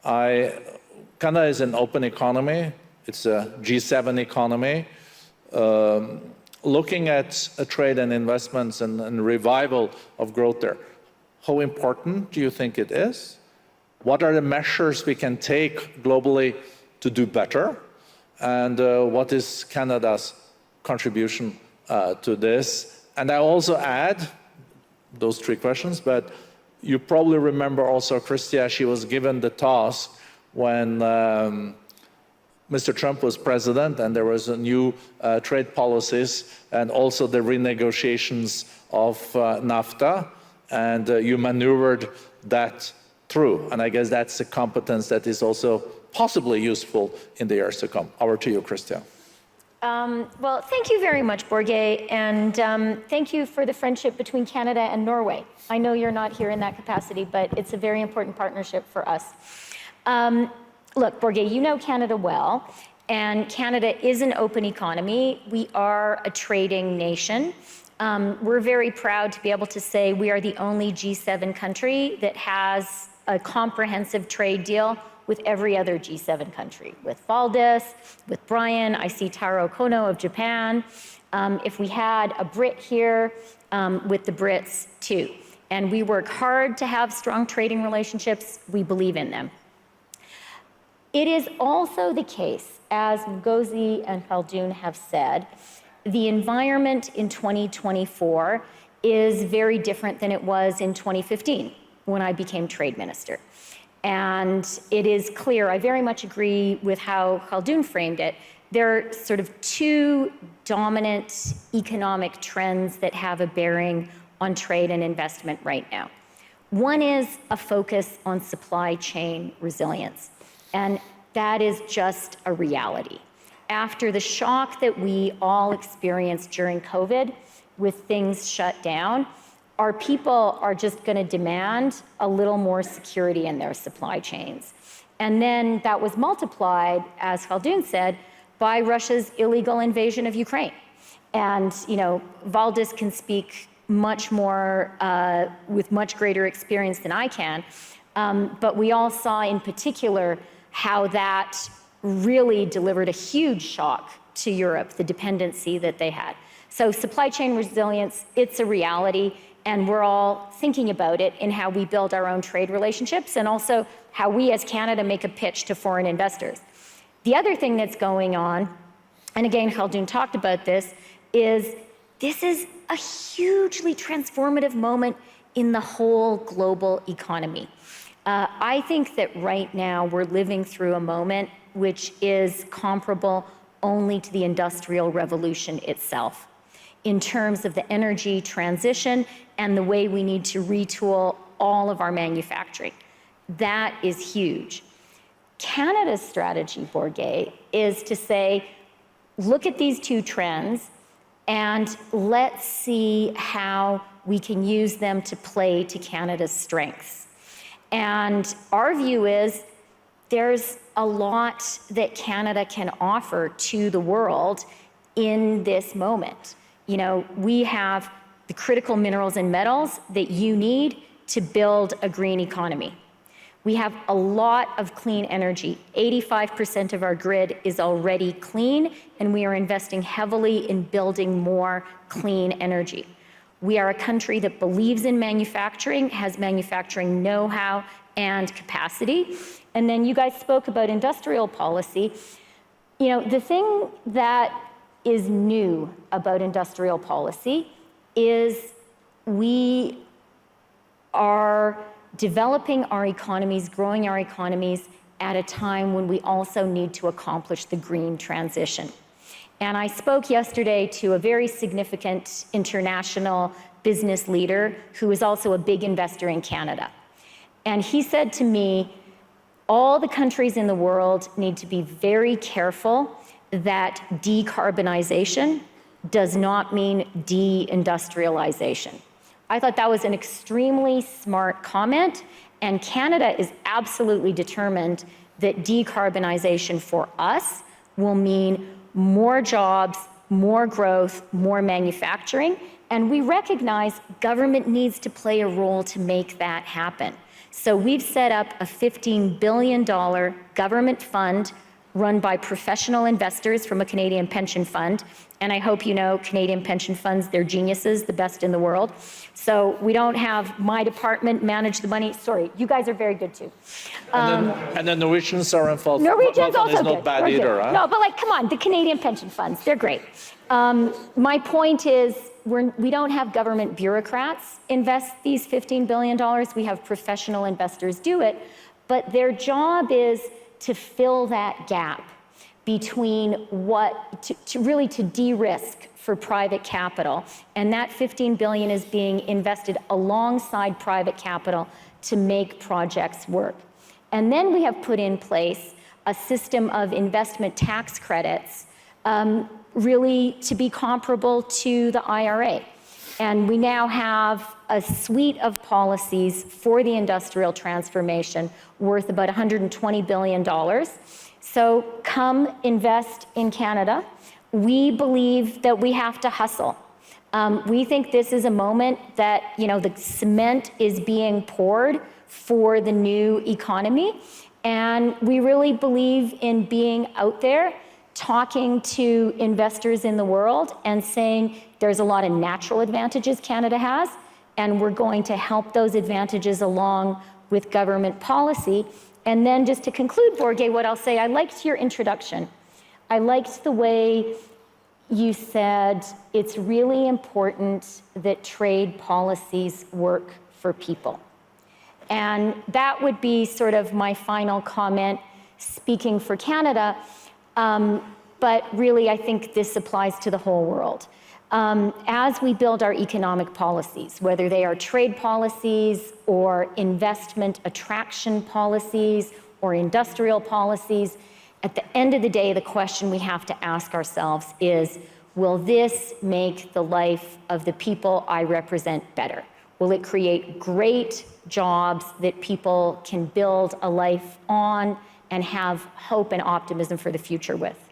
Canada is an open economy. It's a G7 economy. Looking at trade and investments and revival of growth there, how important do you think it is? What are the measures we can take globally to do better? And what is Canada's contribution to this? And I also add those three questions, but you probably remember also Chrystia, she was given the task when Mr. Trump was president and there was a new trade policies and also the renegotiations of NAFTA, and you maneuvered that through. And I guess that's a competence that is also possibly useful in the years to come. Over to you, Chrystia. Well, thank you very much, Borge, and thank you for the friendship between Canada and Norway. I know you're not here in that capacity, but it's a very important partnership for us. Look, Borge, you know Canada well, and Canada is an open economy. We are a trading nation. We're very proud to be able to say we are the only G7 country that has a comprehensive trade deal with every other G7 country, with Valdis, with Brian, I see Taro Kono of Japan. If we had a Brit here, with the Brits too. And we work hard to have strong trading relationships. We believe in them. It is also the case, as Ngozi and Khaldun have said, the environment in 2024 is very different than it was in 2015 when I became trade minister. And it is clear, I very much agree with how Khaldun framed it. There are sort of two dominant economic trends that have a bearing on trade and investment right now. One is a focus on supply chain resilience, and that is just a reality. After the shock that we all experienced during COVID with things shut down, our people are just going to demand a little more security in their supply chains. And then that was multiplied, as Khaldun said, by Russia's illegal invasion of Ukraine. And, you know, Valdis can speak much more, with much greater experience than I can. But we all saw in particular how that really delivered a huge shock to Europe, the dependency that they had. So supply chain resilience, it's a reality. And we're all thinking about it in how we build our own trade relationships and also how we as Canada make a pitch to foreign investors. The other thing that's going on, and again, Khaldun talked about this is a hugely transformative moment in the whole global economy. I think that right now we're living through a moment which is comparable only to the Industrial Revolution itself, in terms of the energy transition and the way we need to retool all of our manufacturing. That is huge. Canada's strategy, Borge, is to say, look at these two trends and let's see how we can use them to play to Canada's strengths. And our view is there's a lot that Canada can offer to the world in this moment. You know, we have the critical minerals and metals that you need to build a green economy. We have a lot of clean energy. 85% of our grid is already clean, and we are investing heavily in building more clean energy. We are a country that believes in manufacturing, has manufacturing know-how and capacity. And then you guys spoke about industrial policy. You know, the thing that is new about industrial policy is we are developing our economies, growing our economies at a time when we also need to accomplish the green transition. And I spoke yesterday to a very significant international business leader who is also a big investor in Canada. And he said to me, all the countries in the world need to be very careful that decarbonization does not mean deindustrialization. I thought that was an extremely smart comment, and Canada is absolutely determined that decarbonization for us will mean more jobs, more growth, more manufacturing, and we recognize government needs to play a role to make that happen. So we've set up a $15 billion government fund run by professional investors from a Canadian pension fund. And I hope you know Canadian pension funds, they're geniuses, the best in the world. So we don't have my department manage the money. Sorry, you guys are very good too. And the Norwegians are involved. Norwegians also is not good. bad We're either, good. huh? No, but like, come on, the Canadian pension funds, they're great. My point is, we don't have government bureaucrats invest these $15 billion. We have professional investors do it, but their job is to fill that gap between to really de-risk for private capital. And that $15 billion is being invested alongside private capital to make projects work. And then we have put in place a system of investment tax credits, really to be comparable to the IRA. And we now have a suite of policies for the industrial transformation worth about $120 billion. So come invest in Canada. We believe that we have to hustle. We think this is a moment that, the cement is being poured for the new economy. And we really believe in being out there, talking to investors in the world and saying there's a lot of natural advantages Canada has, and we're going to help those advantages along with government policy. And then just to conclude, Borge, what I'll say, I liked your introduction. I liked the way you said it's really important that trade policies work for people. And that would be sort of my final comment, speaking for Canada. But really, I think this applies to the whole world. As we build our economic policies, whether they are trade policies or investment attraction policies or industrial policies, at the end of the day, the question we have to ask ourselves is, will this make the life of the people I represent better? Will it create great jobs that people can build a life on and have hope and optimism for the future with?